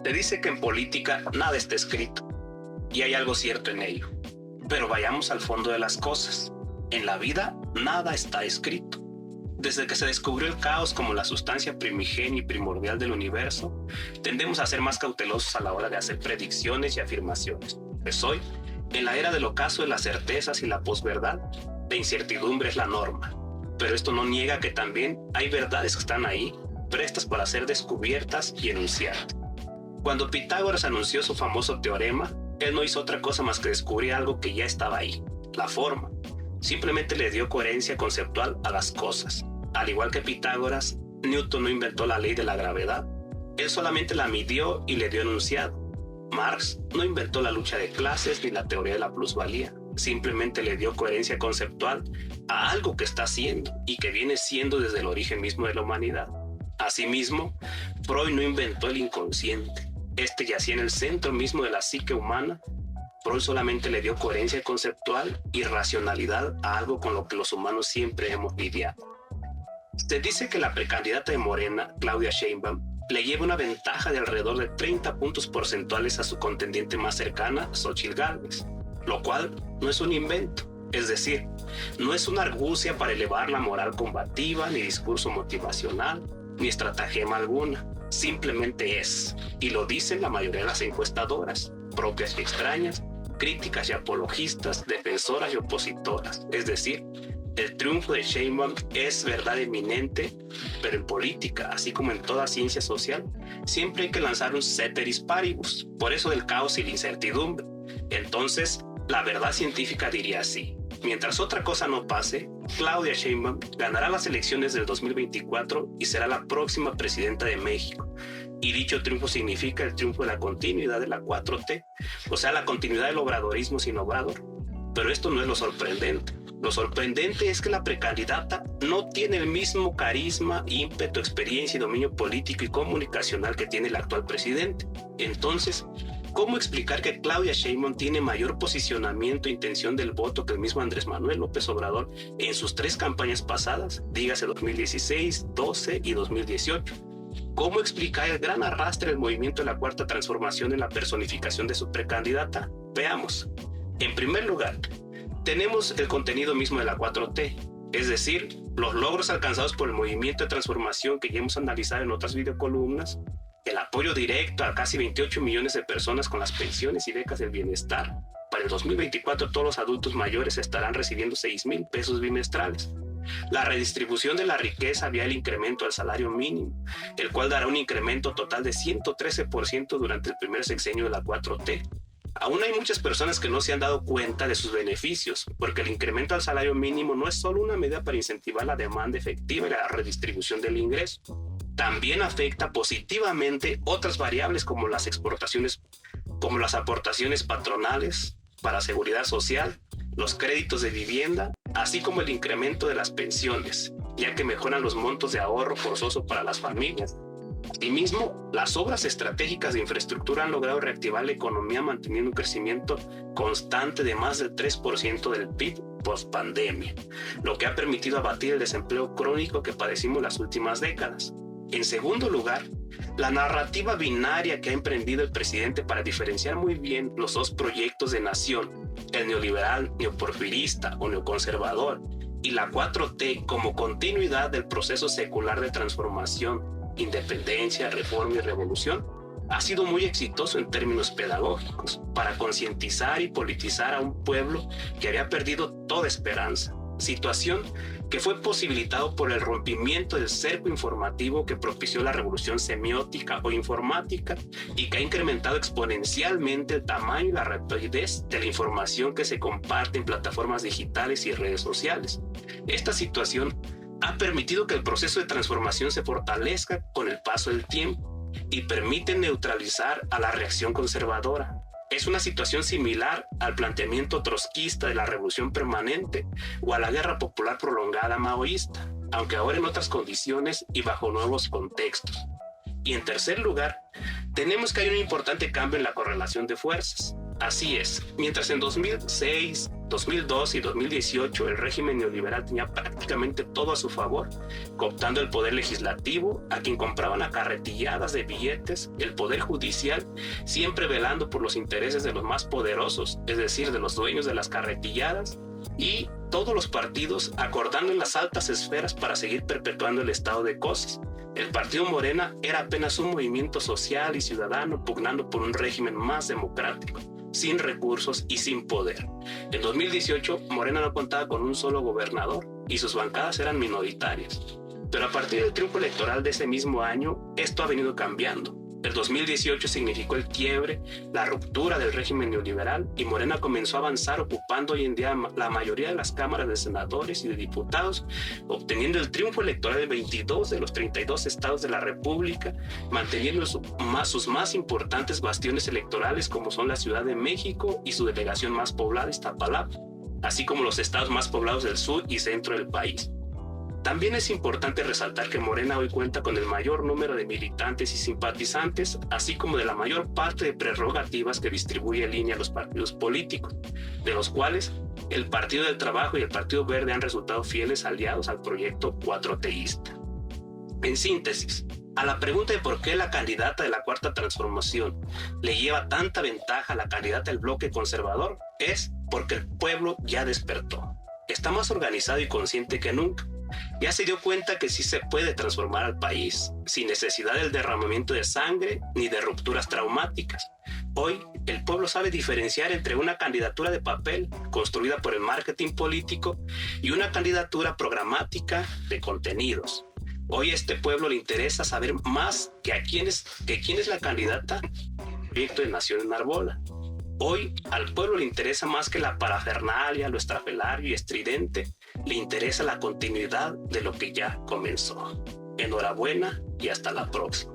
Se dice que en política nada está escrito, y hay algo cierto en ello. Pero vayamos al fondo de las cosas. En la vida nada está escrito. Desde que se descubrió el caos como la sustancia primigenia y primordial del universo, tendemos a ser más cautelosos a la hora de hacer predicciones y afirmaciones. Pues hoy, en la era del ocaso de las certezas y la posverdad, la incertidumbre es la norma. Pero esto no niega que también hay verdades que están ahí, prestas para ser descubiertas y enunciadas. Cuando Pitágoras anunció su famoso teorema, él no hizo otra cosa más que descubrir algo que ya estaba ahí, la forma. Simplemente le dio coherencia conceptual a las cosas. Al igual que Pitágoras, Newton no inventó la ley de la gravedad. Él solamente la midió y le dio enunciado. Marx no inventó la lucha de clases ni la teoría de la plusvalía. Simplemente le dio coherencia conceptual a algo que está haciendo y que viene siendo desde el origen mismo de la humanidad. Asimismo, Freud no inventó el inconsciente. Este yacía en el centro mismo de la psique humana. Freud solamente le dio coherencia conceptual y racionalidad a algo con lo que los humanos siempre hemos lidiado. Se dice que la precandidata de Morena, Claudia Sheinbaum, le lleva una ventaja de alrededor de 30 puntos porcentuales a su contendiente más cercana, Xóchitl Gálvez, lo cual no es un invento, es decir, no es una argucia para elevar la moral combativa, ni discurso motivacional, ni estratagema alguna, simplemente es, y lo dicen la mayoría de las encuestadoras, propias y extrañas, críticas y apologistas, defensoras y opositoras, es decir, el triunfo de Sheinbaum es verdad eminente, pero en política, así como en toda ciencia social, siempre hay que lanzar un ceteris paribus, por eso del caos y la incertidumbre. Entonces, la verdad científica diría así: mientras otra cosa no pase, Claudia Sheinbaum ganará las elecciones del 2024 y será la próxima presidenta de México. Y dicho triunfo significa el triunfo de la continuidad de la 4T, o sea, la continuidad del obradorismo sin obrador. Pero esto no es lo sorprendente. Lo sorprendente es que la precandidata no tiene el mismo carisma, ímpetu, experiencia y dominio político y comunicacional que tiene el actual presidente. Entonces, ¿cómo explicar que Claudia Sheinbaum tiene mayor posicionamiento e intención del voto que el mismo Andrés Manuel López Obrador en sus 3 campañas pasadas, dígase 2016, 12 y 2018? ¿Cómo explicar el gran arrastre del movimiento de la Cuarta Transformación en la personificación de su precandidata? Veamos. En primer lugar, tenemos el contenido mismo de la 4T, es decir, los logros alcanzados por el movimiento de transformación que ya hemos analizado en otras videocolumnas, el apoyo directo a casi 28 millones de personas con las pensiones y becas del bienestar. Para el 2024 todos los adultos mayores estarán recibiendo 6,000 pesos bimestrales. La redistribución de la riqueza vía el incremento al salario mínimo, el cual dará un incremento total de 113% durante el primer sexenio de la 4T. Aún hay muchas personas que no se han dado cuenta de sus beneficios, porque el incremento al salario mínimo no es solo una medida para incentivar la demanda efectiva y la redistribución del ingreso. También afecta positivamente otras variables como las exportaciones, como las aportaciones patronales para seguridad social, los créditos de vivienda, así como el incremento de las pensiones, ya que mejoran los montos de ahorro forzoso para las familias. Asimismo, las obras estratégicas de infraestructura han logrado reactivar la economía manteniendo un crecimiento constante de más del 3% del PIB post-pandemia, lo que ha permitido abatir el desempleo crónico que padecimos las últimas décadas. En segundo lugar, la narrativa binaria que ha emprendido el presidente para diferenciar muy bien los 2 proyectos de nación, el neoliberal, neoporfirista o neoconservador, y la 4T como continuidad del proceso secular de transformación, independencia, reforma y revolución, ha sido muy exitoso en términos pedagógicos para concientizar y politizar a un pueblo que había perdido toda esperanza, situación que fue posibilitado por el rompimiento del cerco informativo que propició la revolución semiótica o informática y que ha incrementado exponencialmente el tamaño y la rapidez de la información que se comparte en plataformas digitales y redes sociales. Esta situación ha permitido que el proceso de transformación se fortalezca con el paso del tiempo y permite neutralizar a la reacción conservadora. Es una situación similar al planteamiento trotskista de la revolución permanente o a la guerra popular prolongada maoísta, aunque ahora en otras condiciones y bajo nuevos contextos. Y en tercer lugar, tenemos que hay un importante cambio en la correlación de fuerzas. Así es, mientras en 2006, 2012 y 2018 el régimen neoliberal tenía prácticamente todo a su favor, cooptando el poder legislativo, a quien compraban a carretilladas de billetes, el poder judicial, siempre velando por los intereses de los más poderosos, es decir, de los dueños de las carretilladas, y todos los partidos acordando en las altas esferas para seguir perpetuando el estado de cosas. El partido Morena era apenas un movimiento social y ciudadano pugnando por un régimen más democrático, sin recursos y sin poder. En 2018, Morena no contaba con un solo gobernador y sus bancadas eran minoritarias. Pero a partir del triunfo electoral de ese mismo año, esto ha venido cambiando. El 2018 significó el quiebre, la ruptura del régimen neoliberal y Morena comenzó a avanzar ocupando hoy en día la mayoría de las cámaras de senadores y de diputados, obteniendo el triunfo electoral en 22 de los 32 estados de la República, manteniendo sus más importantes bastiones electorales como son la Ciudad de México y su delegación más poblada, Iztapalapa, así como los estados más poblados del sur y centro del país. También es importante resaltar que Morena hoy cuenta con el mayor número de militantes y simpatizantes, así como de la mayor parte de prerrogativas que distribuye en línea a los partidos políticos, de los cuales el Partido del Trabajo y el Partido Verde han resultado fieles aliados al proyecto cuatroteísta. En síntesis, a la pregunta de por qué la candidata de la Cuarta Transformación le lleva tanta ventaja a la candidata del bloque conservador, es porque el pueblo ya despertó. Está más organizado y consciente que nunca. Ya se dio cuenta que sí se puede transformar al país, sin necesidad del derramamiento de sangre ni de rupturas traumáticas. Hoy, el pueblo sabe diferenciar entre una candidatura de papel, construida por el marketing político, y una candidatura programática de contenidos. Hoy a este pueblo le interesa saber más que quién es la candidata del proyecto de Nación Enarbola. Hoy al pueblo le interesa más que la parafernalia, lo estrafalario y estridente, le interesa la continuidad de lo que ya comenzó. Enhorabuena y hasta la próxima.